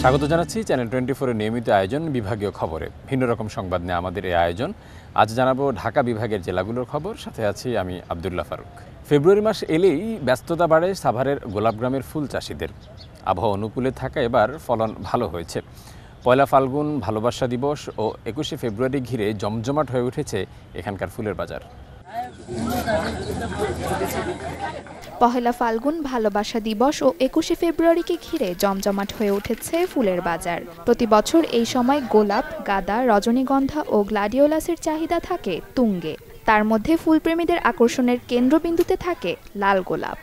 স্বাগত জানাচ্ছি চ্যানেল 24 এর নিয়মিত আয়োজন বিভাগীয় খবরে। ভিন্ন রকম সংবাদ নিয়ে আমাদের এই আয়োজন। আজ জানাবো ঢাকা বিভাগের জেলাগুলোর খবর, সাথে আছি আমি আব্দুল্লাহ ফারুক। ফেব্রুয়ারি মাস এলেই ব্যস্ততা বাড়ে সাভারের গোলাপগ্রামের ফুল চাষিদের। আবহাওয়া অনুকূলে থাকা এবার ফলন ভালো হয়েছে। পয়লা ফাল্গুন ভালোবাসা দিবস ও 21শে ফেব্রুয়ারি ঘিরে জমজমাট হয়ে উঠেছে এখানকার ফুলের বাজার। পহেলা ফাল্গুন ভালোবাসা দিবস ও 21শে ফেব্রুয়ারিকে ঘিরে জমজমাট হয়ে উঠেছে ফুলের বাজার। প্রতি বছর এই সময় গোলাপ, গাঁদা, রজনীগন্ধা ও গ্লাডিওলাসের চাহিদা থাকে তুঙ্গে। তার মধ্যে ফুলপ্রেমীদের আকর্ষণের কেন্দ্রবিন্দুতে থাকে লাল গোলাপ।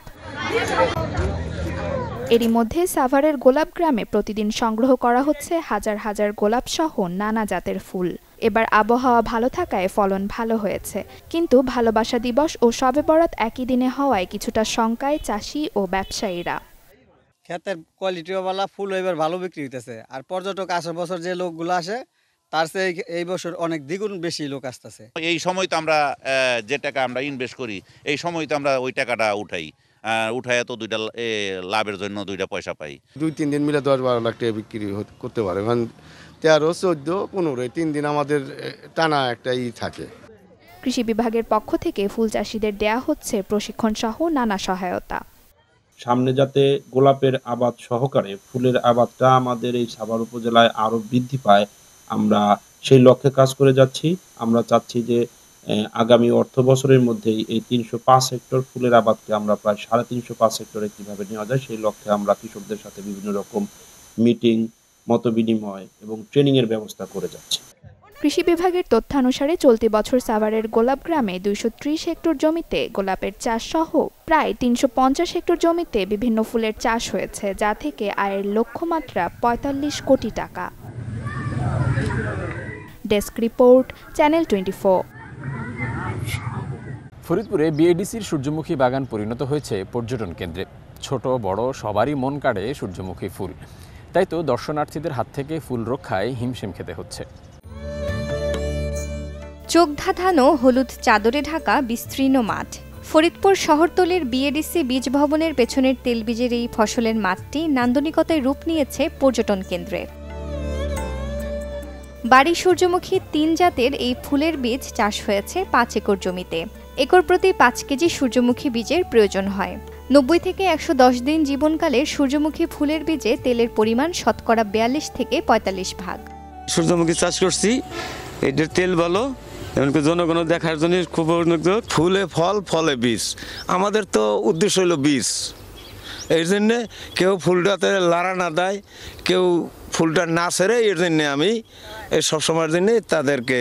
এরই মধ্যে সাভারের গোলাপগ্রামে প্রতিদিন সংগ্রহ করা হচ্ছে হাজার হাজার গোলাপ সহ নানা জাতের ফুল। এবার আবহাওয়া ভালো থাকায় ফলন ভালো হয়েছে, কিন্তু ভালোবাসা দিবস ও শবে বরাত একই দিনে হওয়ায় কিছুটা শঙ্কায় চাষি ও ব্যবসায়ীরা। ক্ষেতের কোয়ালিটিওয়ালা ফুল এবার ভালো বিক্রি হইতেছে, আর পর্যটক আসার বছর যে লোকগুলো আসে তার চেয়ে এই বছর অনেক দ্বিগুণ বেশি লোক আসতেছে। এই সময় তো আমরা যে টাকা আমরা ইনভেস্ট করি, এই সময় তো আমরা ওই টাকাটা উঠাই তো দুইটা লাভের জন্য দুইটা পয়সা পাই। 2-3 দিন মিলে 10-12 লাখ টাকা বিক্রি করতে পারে। 13, 14, 15 3 দিন আমাদের টানা একটা থাকে। কৃষি বিভাগের পক্ষ থেকে ফুল চাষিদের দেয়া হচ্ছে প্রশিক্ষণ সহ নানা সহায়তা। সামনে যাতে গোলাপের আবাদ সহকারে ফুলের আবাদটা আমাদের এই সাভার উপজেলায় আরো বৃদ্ধি পায়, আমরা সেই লক্ষ্যে কাজ করে যাচ্ছি। আমরা চাচ্ছি যে আগামী অর্থ বছরের মধ্যেই এই 305 হেক্টর ফুলের আবাদকে আমরা প্রায় 350 হেক্টরে কিভাবে নেওয়া যায় সেই লক্ষ্যে আমরা কৃষকদের সাথে বিভিন্ন রকম মিটিং, মতবিনিময় এবং ট্রেনিং এর ব্যবস্থা করে যাচ্ছি। কৃষি বিভাগের তথ্যানুসারে চলতি বছর সাভারের গোলাপগ্রামে 230 হেক্টর জমিতে গোলাপের চাষ সহ প্রায় 350 হেক্টর জমিতে বিভিন্ন ফুলের চাষ হয়েছে, যা থেকে আয়ের লক্ষ্যমাত্রা 45 কোটি টাকা। Desk report, channel 24। ফরিদপুরে বিএডিসির সূর্যমুখী বাগান পরিণত হয়েছে পর্যটন কেন্দ্রে। ছোট বড় সবারই মন কাড়ে সূর্যমুখী ফুল, তাই তো দর্শনার্থীদের হাত থেকে ফুল রক্ষায় হিমশিম খেতে হচ্ছে। চোখ ধাঁধানো হলুদ চাদরে ঢাকা বিস্তীর্ণ মাঠ। ফরিদপুর শহরতলির বিএডিসি বীজ ভবনের পেছনের তেলবীজের এই ফসলের মাঠটি নান্দনিকতায় রূপ নিয়েছে পর্যটন কেন্দ্রে। বাড়ি সূর্যমুখী 3 জাতের এই ফুলের বীজ চাষ হয়েছে 5 একর জমিতে। একর প্রতি 5 কেজি সূর্যমুখী বীজের প্রয়োজন হয়। 90 থেকে 110 দিন জীবনকালে সূর্যমুখী ফুলের বীজে তেলের পরিমাণ শতকরা 42 থেকে 45 ভাগ। সূর্যমুখী চাষ করছি, এটার তেল ভালো, এমনকি জনগণ দেখার জন্য খুব উন্নত। ফুলে ফল, ফলে বীজ, আমাদের তো উদ্দেশ্য হলো বীজ। এই জন্যে কেউ ফুলটাতে লাড়া না দেয়, কেউ ফুলটা না ছেড়ে, এর জন্যে আমি এই সবসময়ের জন্যে তাদেরকে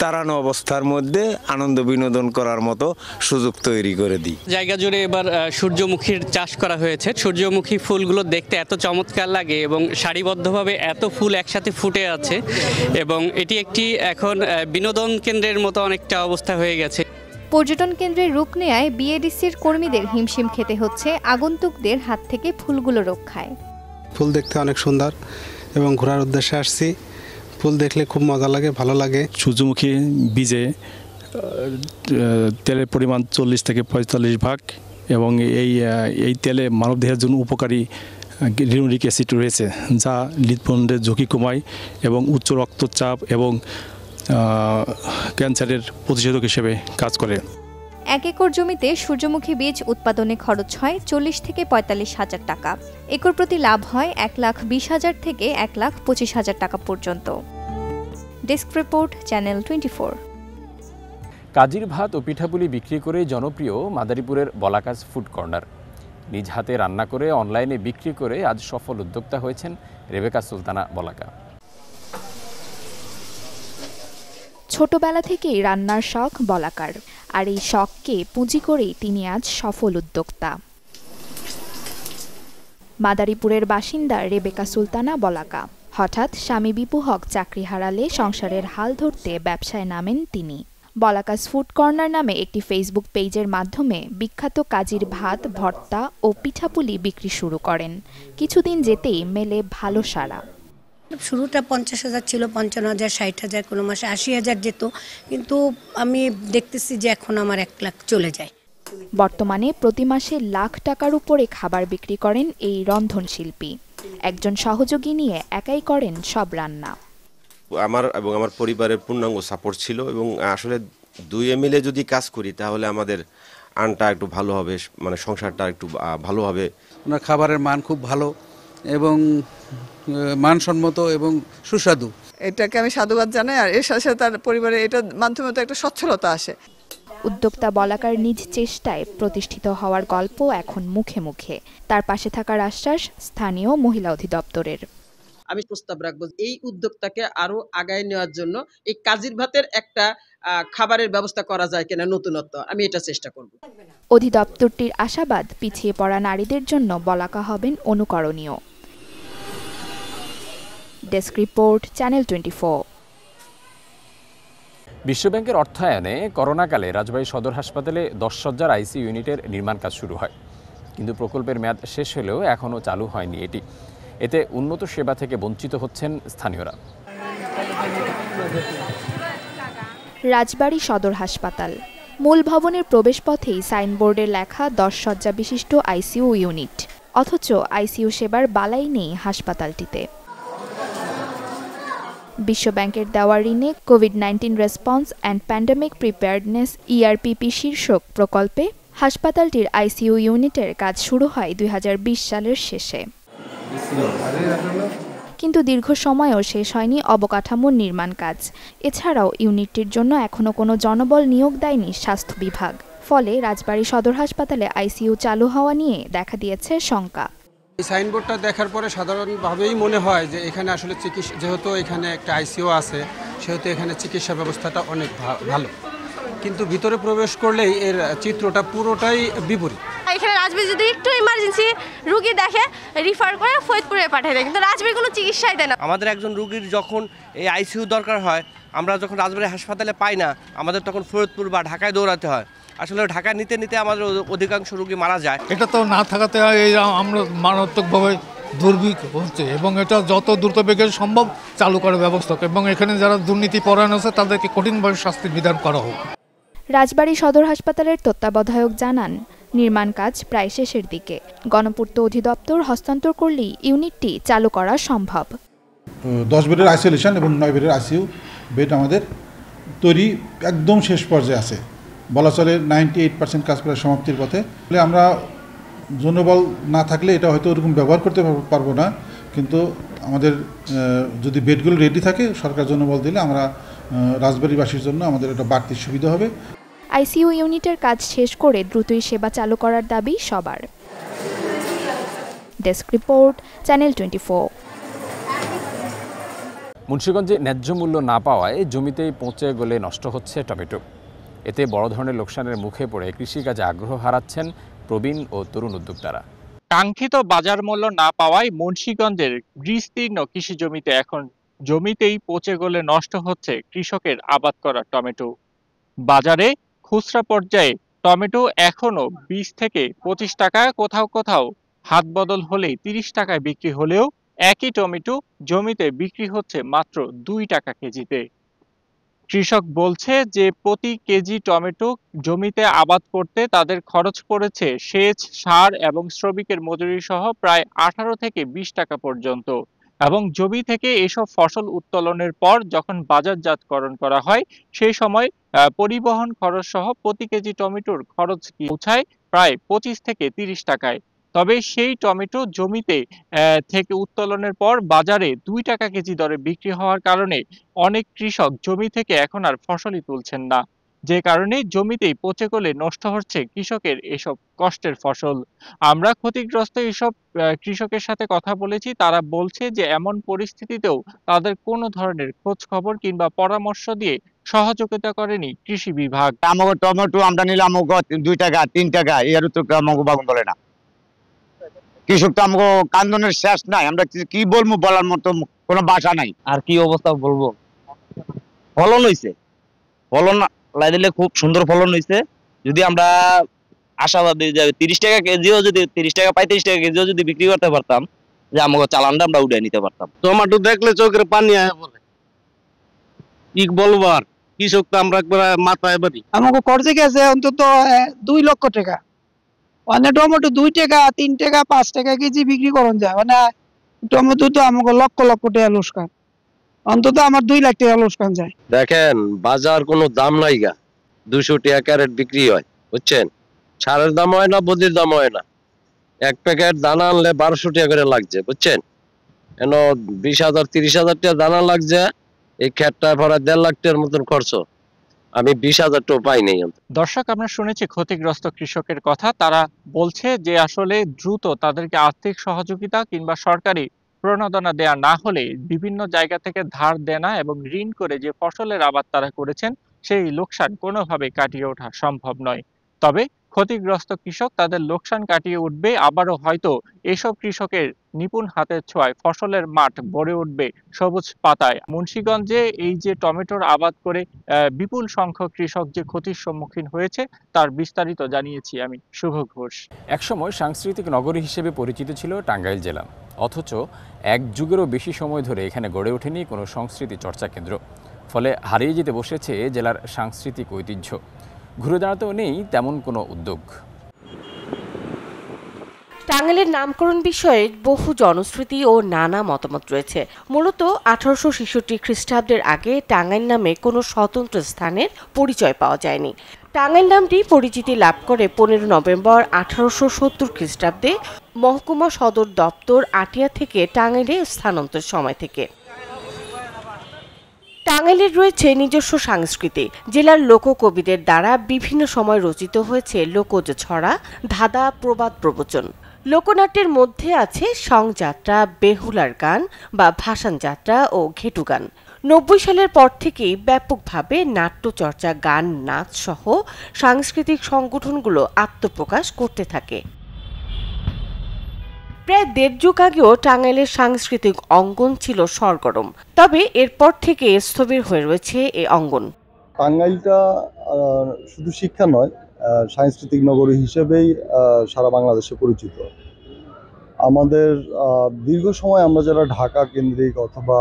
তাড়ানো অবস্থার মধ্যে আনন্দ বিনোদন করার মতো সুযোগ তৈরি করে দিই। জায়গা জুড়ে এবার সূর্যমুখীর চাষ করা হয়েছে। সূর্যমুখী ফুলগুলো দেখতে এত চমৎকার লাগে এবং সারিবদ্ধভাবে এত ফুল একসাথে ফুটে আছে, এবং এটি একটি এখন বিনোদন কেন্দ্রের মতো অনেকটা অবস্থা হয়ে গেছে। পর্যটন কেন্দ্রের রূপ নেয়ায় বিএডিসির কর্মীদের হিমশিম খেতে হচ্ছে আগন্তুকদের হাত থেকে ফুলগুলো রক্ষায়। ফুল দেখতে অনেক সুন্দর এবং ঘোরার উদ্দেশ্যে আসছি। ফুল দেখলে খুব মজা লাগে, ভালো লাগে। সূর্যমুখী বীজে তেলের পরিমাণ 40 থেকে 45 ভাগ, এবং এই তেলে মানবদেহের জন্য উপকারী রিউরিক অ্যাসিড রয়েছে, যা হৃদপিণ্ডের ঝুঁকি কমায় এবং উচ্চ রক্তচাপ এবং ক্যান্সারের প্রতিষেধক হিসেবে কাজ করে। 1 একর জমিতে সূর্যমুখী বীজ উৎপাদনে খরচ হয় 40 থেকে 45 হাজার টাকা। একর প্রতি লাভ হয় 1,20,000 থেকে 1,25,000 টাকা পর্যন্ত। Desk report, channel 24। কাজির ভাত ও পিঠাপুলি বিক্রি করে জনপ্রিয় মাদারীপুরের বলাকাজ ফুড কর্নার। নিজ হাতে রান্না করে অনলাইনে বিক্রি করে আজ সফল উদ্যোক্তা হয়েছেন রেবেকা সুলতানা বলাকা। ছোটবেলা থেকেই রান্নার শখ বলাকার, আর এই শখকে পুঁজি করেই তিনি আজ সফল উদ্যোক্তা। মাদারীপুরের বাসিন্দা রেবেকা সুলতানা বলাকা। হঠাৎ স্বামী বিপু হক চাকরি হারালে সংসারের হাল ধরতে ব্যবসায় নামেন তিনি। বলাকাজ ফুড কর্নার নামে একটি ফেসবুক পেজের মাধ্যমে বিখ্যাত কাজির ভাত, ভর্তা ও পিঠাপুলি বিক্রি শুরু করেন। কিছুদিন যেতেই মেলে ভালো সাড়া। শুরুটা 50,000 ছিল, 55,000, 60,000, কোনো মাসে 80,000 যেত, কিন্তু আমি দেখতেছি যে এখন আমার 1 লাখ চলে যায়। বর্তমানে প্রতি মাসে লাখ টাকার উপরে খাবার বিক্রি করেন এই রন্ধনশিল্পী। একজন সহযোগী নিয়ে একাই করেন সব রান্না। আমার এবং আমার পরিবারের পূর্ণাঙ্গ সাপোর্ট ছিল এবং আসলে দুইয়ে মিলে যদি কাজ করি তাহলে আমাদের আনটা একটু ভালো হবে, মানে সংসারটা একটু ভালো হবে। ওনার খাবারের মান খুব ভালো এবং মানসম্মত এবং সুস্বাদু। এটাকে আমি সাধুবাদ জানাই, আর এর সাথে তার পরিবারে এটার মাধ্যমে তো একটা সচ্ছলতা আসে। উদ্যোক্তা বলাকার নিজ চেষ্টায় প্রতিষ্ঠিত হওয়ার গল্প এখন মুখে মুখে। তার পাশে থাকার আশ্বাস স্থানীয় মহিলা অধিদপ্তরের। আমি প্রস্তাব রাখবো এই উদ্যোক্তাকে আরো আগায় নেওয়ার জন্য এই কাজির ভাতের একটা খাবারের ব্যবস্থা করা যায় কিনা, নতুনত্ব, আমি এটা চেষ্টা করব। অধিদপ্তরটির আশাবাদ পিছিয়ে পড়া নারীদের জন্য বলাকা হবেন অনুকরণীয়। Desk report, channel 24। বিশ্বব্যাংকের অর্থায়নে করোনাকালে রাজবাড়ী সদর হাসপাতালে 10 শয্যার আইসিইউ ইউনিটের নির্মাণ কাজ শুরু হয়, কিন্তু প্রকল্পের মেয়াদ শেষ হলেও এখনও চালু হয়নি এটি। এতে উন্নত সেবা থেকে বঞ্চিত হচ্ছেন স্থানীয়রা। রাজবাড়ী সদর হাসপাতাল মূল ভবনের প্রবেশপথেই সাইনবোর্ডে লেখা 10 শয্যা বিশিষ্ট আইসিইউ ইউনিট, অথচ আইসিইউ সেবার বালাই নেই হাসপাতালটিতে। বিশ্বব্যাংকের দেওয়া ঋণে COVID-19 response and pandemic preparedness ERPP শীর্ষক প্রকল্পে হাসপাতালটির আইসিইউ ইউনিটের কাজ শুরু হয় 2020 সালের শেষে, কিন্তু দীর্ঘ সময়ও শেষ হয়নি অবকাঠামোর নির্মাণ কাজ। এছাড়াও ইউনিটটির জন্য এখনও কোনো জনবল নিয়োগ দেয়নি স্বাস্থ্য বিভাগ। ফলে রাজবাড়ী সদর হাসপাতালে আইসিইউ চালু হওয়া নিয়ে দেখা দিয়েছে শঙ্কা। এই সাইনবোর্ডটা দেখার পরে সাধারণভাবেই মনে হয় যে এখানে আসলে চিকিৎসা, যেহেতু এখানে একটা আইসিইউ আছে সেহেতু এখানে চিকিৎসা ব্যবস্থাটা অনেক ভালো, কিন্তু ভিতরে প্রবেশ করলেই এর চিত্রটা পুরোটাই বিপরীত। এখানে রাজবাড়ী যদি একটু ইমার্জেন্সি রোগী দেখে রিফার করে ফরিদপুরে পাঠিয়ে দেয়, কিন্তু রাজবাড়ী কোনো চিকিৎসাই দেয় না। আমাদের একজন রোগীর যখন এই আইসিইউ দরকার হয়, আমরা যখন রাজবাড়ী হাসপাতালে পাই না, আমাদের তখন ফরিদপুর বা ঢাকায় দৌড়াতে হয়। আসলে ঢাকায় নিতে নিতে আমাদের অধিকাংশ রোগী মারা যায়। এটা তো না থাকাতে আমরা মারাত্মকভাবে দুর্ভিক্ষ হচ্ছে এবং এটা যত দ্রুত বেগে সম্ভব চালু করার ব্যবস্থা, এবং এখানে যারা দুর্নীতি পরায়ণ আছে তাদেরকে কঠিনভাবে শাস্তির বিধান করা হোক। রাজবাড়ী সদর হাসপাতালের তত্ত্বাবধায়ক জানান, নির্মাণ কাজ প্রায় শেষের দিকে। গণপূর্ত অধিদপ্তর হস্তান্তর করলেই ইউনিটটি চালু করা সম্ভব। 10 বেডের আইসোলেশন এবং 9 বেডের আইসিইউ বেড আমাদের তৈরি একদম শেষ পর্যায়ে আছে, বলা চলে 98% কাজ প্রায় সমাপ্তির পথে। আমরা জনবল না থাকলে এটা হয়তো ওরকম ব্যবহার করতে পারবো না, কিন্তু আমাদের যদি বেডগুলো রেডি থাকে, সরকার জনবল দিলে আমরা রাজবাড়ীবাসীর জন্য আমাদের এটা বাড়তি সুবিধা হবে। আইসিইউ ইউনিটের কাজ শেষ করে দ্রুতই সেবা চালু করার দাবি সবার। Desk report, channel 24। মুন্সিগঞ্জে ন্যায্য মূল্য না পাওয়ায় জমিতেই পচে গলে নষ্ট হচ্ছে টমেটো। এতে বড় ধরনের লোকসানের মুখে পড়ে কৃষিকাজে আগ্রহ হারাচ্ছেন প্রবীণ ও তরুণ উদ্যোক্তারা। কাঙ্ক্ষিত বাজার মূল্য না পাওয়ায় মুন্সিগঞ্জের বিস্তীর্ণ কৃষি জমিতে এখন জমিতেই পচে গলে নষ্ট হচ্ছে কৃষকের আবাদ করা টমেটো। বাজারে খুচরা পর্যায়ে টমেটো এখনো 20 থেকে 25 টাকা, কোথাও কোথাও হাত বদল হলেই 30 টাকায় বিক্রি হলেও একই টমেটো জমিতে বিক্রি হচ্ছে মাত্র 2 টাকা কেজিতে। কৃষক বলছে যে প্রতি কেজি টমেটো জমিতে আবাদ করতে তাদের খরচ পড়েছে সেচ, সার এবং শ্রমিকের মজুরি সহ প্রায় 18 থেকে 20 টাকা পর্যন্ত, এবং জমি থেকে এসব ফসল উত্তোলনের পর যখন বাজারজাতকরণ করা হয় সেই সময় পরিবহন খরচ সহ প্রতি কেজি টমেটোর খরচ পৌঁছায় প্রায় 25 থেকে 30 টাকায়। তবে সেই টমেটো জমিতে থেকে উত্তোলনের পর বাজারে 2 টাকা কেজি দরে বিক্রি হওয়ার কারণে অনেক কৃষক জমি থেকে এখন আর ফসলই তুলছেন না, যে কারণে জমিতেই পচে গলে নষ্ট হচ্ছে কৃষকের এসব কষ্টের ফসল। আমরা ক্ষতিগ্রস্ত এসব কৃষকের সাথে কথা বলেছি, তারা বলছে যে এমন পরিস্থিতিতেও তাদের কোনো ধরনের খোঁজ খবর কিংবা পরামর্শ দিয়ে সহযোগিতা করেনি কৃষি বিভাগ। আমাকে টমেটো আমরা নিলাম 2 টাকা 3 টাকা, এর তো আমাকে বাগুন বলে না। কৃষক তো আমাকে কান্দনের শেষ নাই, আমরা কি বলবো, বলার মতো কোনো ভাষা নাই। আর কি অবস্থা বলবো, ফলন হয়েছে, ফলন লাই দিলে খুব সুন্দর ফলন হয়েছে। যদি আমরা আশাবাদী যে 30 টাকা কেজিও, যদি 30 টাকা 35 টাকা কেজিও যদি বিক্রি করতে পারতাম, যে আমাকে চালানটা আমরা উঠে নিতে পারতাম। টমেটো দেখলে চোখের পানি আয় বলে, কি বলবো আর, কৃষক তো আমরা একবার মাথায় বাড়ি। আমাকে খরচে গেছে অন্তত 2 লক্ষ টাকা। মানে টমেটো 2 টাকা 3 টাকা 5 টাকা কেজি বিক্রি করুন যায়, মানে টমেটো তো আমাকে লক্ষ লক্ষ টাকা লোকসান, অন্তত আমার 2 লাখ টাকা লোকসান যায়। দেখেন বাজার কোনো দাম নাই গা, 200 টাকা ক্যারেট বিক্রি হয়, বুঝছেন? সারের দাম হয় না, বদির দাম হয় না। এক প্যাকেট দানা আনলে 1200 টাকা করে লাগছে, বুঝছেন? কেন 20,000 30,000 টাকা দানা লাগছে, এই ক্ষেতটা ভরা 1.5 লাখ টাকার মতন খরচ। আমি 20,000 টাকা পাই নাই। দর্শক, আমরা শুনেছি ক্ষতিগ্রস্ত কৃষকের কথা। তারা বলছে যে আসলে দ্রুত তাদেরকে আর্থিক সহযোগিতা কিংবা সরকারি প্রণোদনা দেয়া না হলে বিভিন্ন জায়গা থেকে ধার দেনা এবং ঋণ করে যে ফসলের আবাদ তারা করেছেন সেই লোকসান কোনোভাবে কাটিয়ে ওঠা সম্ভব নয়। তবে ক্ষতিগ্রস্ত কৃষক তাদের লোকসান কাটিয়ে উঠবে, আবারও হয়তো এসব কৃষকের নিপুণ হাতের ছোঁয়ায় ফসলের মাঠ ভরে উঠবে সবুজ পাতায়। মুন্সিগঞ্জে এই যে টমেটোর আবাদ করে বিপুল সংখ্যক কৃষক যে ক্ষতির সম্মুখীন হয়েছে তার বিস্তারিত জানিয়েছি আমি, শুভ ঘোষ। একসময় সাংস্কৃতিক নগরী হিসেবে পরিচিত ছিল টাঙ্গাইল জেলা, অথচ এক যুগেরও বেশি সময় ধরে এখানে গড়ে ওঠেনি কোনো সংস্কৃতি চর্চা কেন্দ্র। ফলে হারিয়ে যেতে বসেছে জেলার সাংস্কৃতিক ঐতিহ্য। ঘুরে দাঁড়াতেও নেই তেমন কোনো উদ্যোগ। টাঙ্গাইলের নামকরণ বিষয়ে বহু জনশ্রুতি ও নানা মতামত রয়েছে। মূলত 1866 খ্রিস্টাব্দের আগে টাঙ্গাইল নামে কোনো স্বতন্ত্র স্থানের পরিচয় পাওয়া যায়নি। টাঙ্গাইল নামটি পরিচিতি লাভ করে 15 নভেম্বর 1870 খ্রিস্টাব্দে মহকুমা সদর দপ্তর আটিয়া থেকে টাঙ্গাইলে স্থানান্তর সময় থেকে। টাঙ্গাইলের রয়েছে নিজস্ব সংস্কৃতি। জেলার লোককবিদের দ্বারা বিভিন্ন সময় রচিত হয়েছে লোকজ ছড়া, ধাঁধা, প্রবাদ, প্রবচন। লোকনাট্যের মধ্যে আছে সংযাত্রা, বেহুলার গান বা ভাসান যাত্রা ও ঘেটু গান। 90 সালের পর থেকেই ব্যাপকভাবে নাট্যচর্চা, গান, নাচ সহ সাংস্কৃতিক সংগঠনগুলো আত্মপ্রকাশ করতে থাকে। প্রায় 1.5 যুগ আগেও টাঙ্গাইলের সাংস্কৃতিক অঙ্গন ছিল সরগরম, তবে এরপর থেকে স্থবির হয়ে রয়েছে এই অঙ্গন। টাঙ্গাইলটা শুধু শিক্ষা নয়, সাংস্কৃতিক নগরী হিসেবেই সারা বাংলাদেশে পরিচিত। আমাদের দীর্ঘ সময় আমরা যারা ঢাকা কেন্দ্রিক অথবা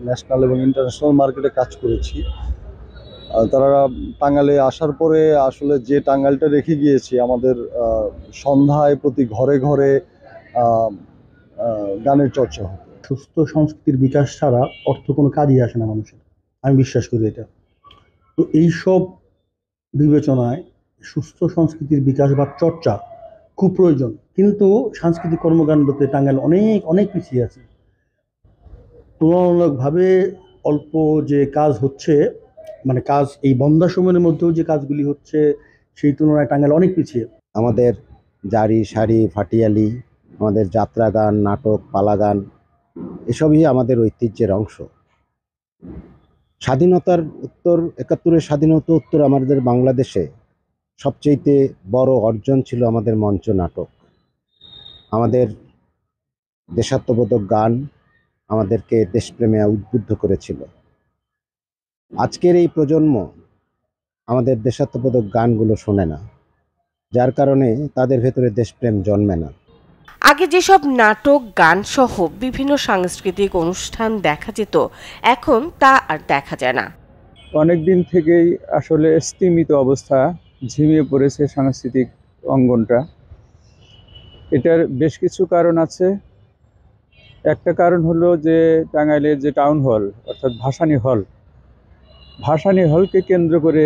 ন্যাশনাল এবং ইন্টারন্যাশনাল মার্কেটে কাজ করেছি, তারা টাঙ্গাইলে আসার পরে আসলে যে টাঙ্গাইলটা রেখে গিয়েছি, আমাদের সন্ধ্যায় প্রতি ঘরে ঘরে গানের চর্চা হয়। সুস্থ সংস্কৃতির বিকাশ ছাড়া অর্থ কোনো কাজই আসে না মানুষের, আমি বিশ্বাস করি এটা। তো এইসব বিবেচনায় সুস্থ সংস্কৃতির বিকাশ বা চর্চা খুব প্রয়োজন, কিন্তু সাংস্কৃতিক কর্মকাণ্ডতে টাঙ্গাইল অনেক অনেক পিছিয়ে আছে। তুলনামূলকভাবে অল্প যে কাজ হচ্ছে, মানে কাজ এই বন্ধা সময়ের মধ্যেও যে কাজগুলি হচ্ছে সেই তুলনায় টাঙ্গাইল অনেক পিছিয়ে। আমাদের জারি, শাড়ি, ভাটিয়ালি, আমাদের যাত্রা গান, নাটক, পালা গান, এসবই আমাদের ঐতিহ্যের অংশ। স্বাধীনতার উত্তর 71-এর স্বাধীনতা উত্তর আমাদের বাংলাদেশে সবচেয়ে বড় অর্জন ছিল আমাদের মঞ্চ নাটক। আমাদের দেশাত্মবোধক গান আমাদেরকে দেশপ্রেমে উদ্বুদ্ধ করেছিল। আজকের এই প্রজন্ম আমাদের দেশাত্মবোধক গানগুলো শোনে না, যার কারণে তাদের ভেতরে দেশপ্রেম জন্মে না। আগে যেসব নাটক, গান সহ বিভিন্ন সাংস্কৃতিক অনুষ্ঠান দেখা যেত, এখন তা আর দেখা যায় না। অনেক দিন থেকেই আসলে স্তিমিত অবস্থা, ঝিমিয়ে পড়েছে সাংস্কৃতিক অঙ্গনটা। এটার বেশ কিছু কারণ আছে। একটা কারণ হলো যে টাঙ্গাইলের যে টাউন হল অর্থাৎ ভাসানী হলকে কেন্দ্র করে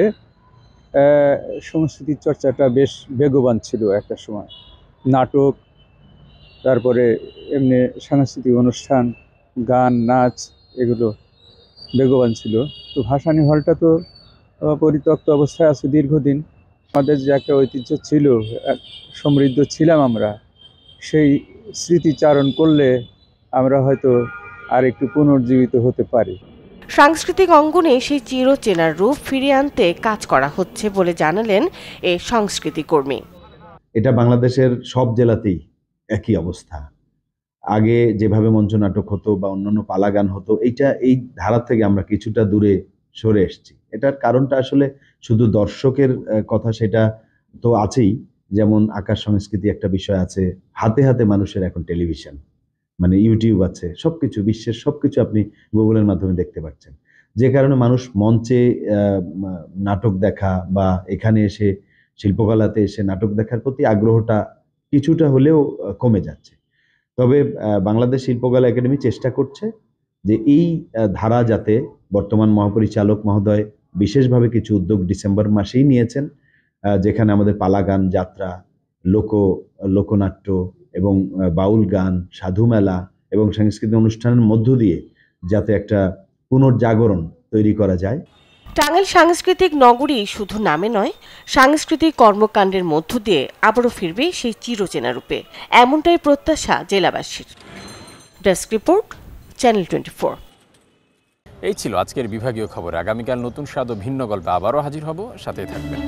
সংস্কৃতির চর্চাটা বেশ বেগবান ছিল একটা সময়। নাটক, তারপরে এমনি সাংস্কৃতিক অনুষ্ঠান, গান, নাচ, এগুলো বেগবান ছিল। তো ভাসানী হলটা তো পরিত্যক্ত অবস্থায় আছে দীর্ঘদিন। আমাদের যে একটা ঐতিহ্য ছিল, সমৃদ্ধ ছিলাম আমরা, সেই স্মৃতিচারণ করলে আমরা হয়তো আর একটু পুনর্জীবিত হতে পারি। সাংস্কৃতিক অঙ্গনে সেই চিরচেনার রূপ ফিরিয়ে আনতে কাজ করা হচ্ছে বলে জানালেন এই সংস্কৃতি কর্মী। এটা বাংলাদেশের সব জেলাতেই একই অবস্থা। আগে যেভাবে মঞ্চ নাটক হতো বা অন্যান্য পালা গান হতো, এই ধারা থেকে আমরা কিছুটা দূরে সরে এসেছি। এটার কারণটা আসলে শুধু দর্শকের কথা সেটা তো আছেই, যেমন আকার সংস্কৃতি একটা বিষয় আছে, হাতে হাতে মানুষের এখন টেলিভিশন, মানে ইউটিউব আছে, সবকিছু, বিশ্বের সবকিছু আপনি গুগলের মাধ্যমে দেখতে পাচ্ছেন। যে কারণে মানুষ মঞ্চে নাটক দেখা বা এখানে এসে শিল্পকলাতে এসে নাটক দেখার প্রতি আগ্রহটা কিছুটা হলেও কমে যাচ্ছে। তবে বাংলাদেশ শিল্পকলা একাডেমি চেষ্টা করছে যে এই ধারা যাতে, বর্তমান মহাপরিচালক মহোদয় বিশেষভাবে কিছু উদ্যোগ ডিসেম্বর মাসেই নিয়েছেন, যেখানে আমাদের পালা গান, যাত্রা, লোকনাট্য এবং বাউল গান, সাধু মেলা এবং সাংস্কৃতিক অনুষ্ঠানের মধ্য দিয়ে যাতে একটা পুনর্জাগরণ তৈরি করা যায়। টাঙ্গাইল সাংস্কৃতিক নগরী শুধু নামে নয়, সাংস্কৃতিক কর্মকাণ্ডের মধ্য দিয়ে আবারও ফিরবে সেই চিরচেনা রূপে, এমনটাই প্রত্যাশা জেলাবাসীর। Desk report, channel 24। এই ছিল আজকের বিভাগীয় খবর। আগামীকাল নতুন স্বাদ ও ভিন্ন গল্পে আবারও হাজির হব, সাথে থাকবেন।